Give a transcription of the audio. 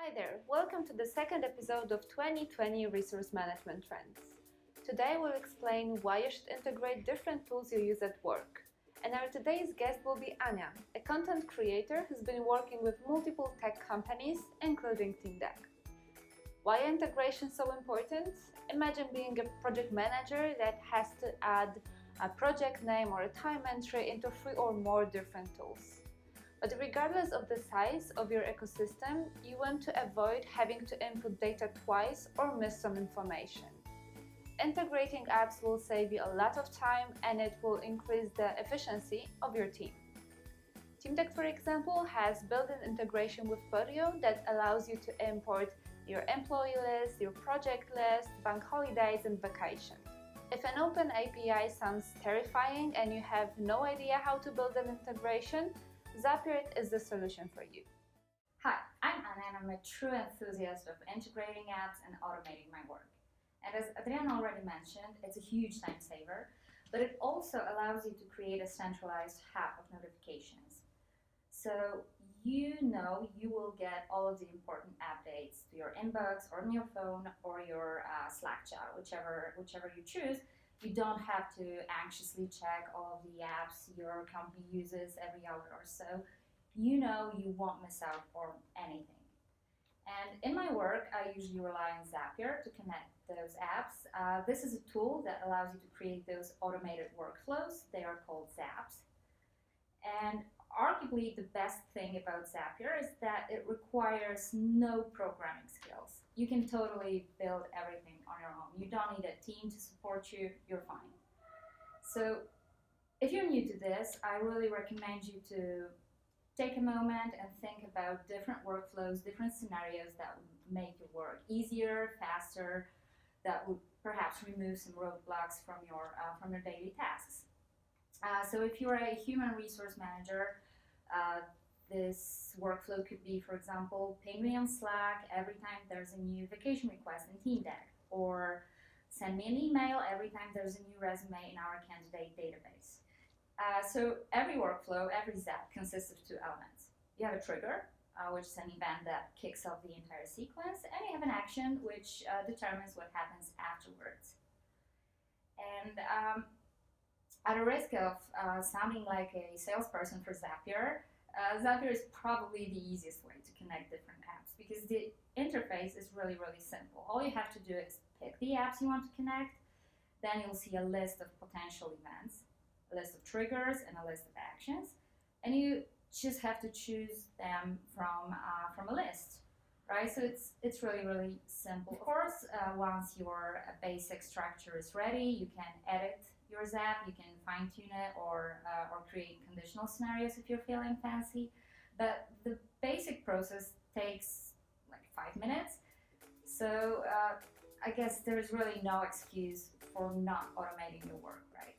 Hi there, welcome to the second episode of 2020 Resource Management Trends. Today we'll explain why you should integrate different tools you use at work. And our today's guest will be Ania, a content creator who's been working with multiple tech companies, including Teamdeck. Why integration is so important? Imagine being a project manager that has to add a project name or a time entry into 3 or more different tools. But regardless of the size of your ecosystem, you want to avoid having to input data twice or miss some information. Integrating apps will save you a lot of time and it will increase the efficiency of your team. Teamdeck, for example, has built-in integration with Podio that allows you to import your employee list, your project list, bank holidays, and vacation. If an open API sounds terrifying and you have no idea how to build an integration, Zapier is the solution for you. Hi, I'm Ania and I'm a true enthusiast of integrating apps and automating my work. And as Adrianna already mentioned, it's a huge time saver, but it also allows you to create a centralized hub of notifications. So you know you will get all of the important updates to your inbox or on your phone or your Slack chat, whichever you choose. You don't have to anxiously check all of the apps your company uses every hour or so. You know you won't miss out on anything. And in my work, I usually rely on Zapier to connect those apps. This is a tool that allows you to create those automated workflows. They are called Zaps. And arguably the best thing about Zapier is that it requires no programming skills. You can totally build everything on your own. You don't need a team to support you, you're fine. So if you're new to this, I really recommend you to take a moment and think about different workflows, different scenarios that would make your work easier, faster, that would perhaps remove some roadblocks from your daily tasks. So if you're a human resource manager, this workflow could be, for example, ping me on Slack every time there's a new vacation request in Teamdeck, or send me an email every time there's a new resume in our candidate database. So every workflow, every Zap consists of 2 elements. You have a trigger, which is an event that kicks off the entire sequence, and you have an action, which determines what happens afterwards. And at a risk of sounding like a salesperson for Zapier, Zapier is probably the easiest way to connect different apps because the interface is really, really simple. All you have to do is pick the apps you want to connect, then you'll see a list of potential events, a list of triggers, and a list of actions, and you just have to choose them from a list, right? So it's really, really simple. Of course, once your basic structure is ready, you can edit your Zap, you can fine-tune it or create conditional scenarios if you're feeling fancy. But the basic process takes like 5 minutes. So I guess there's really no excuse for not automating your work, right?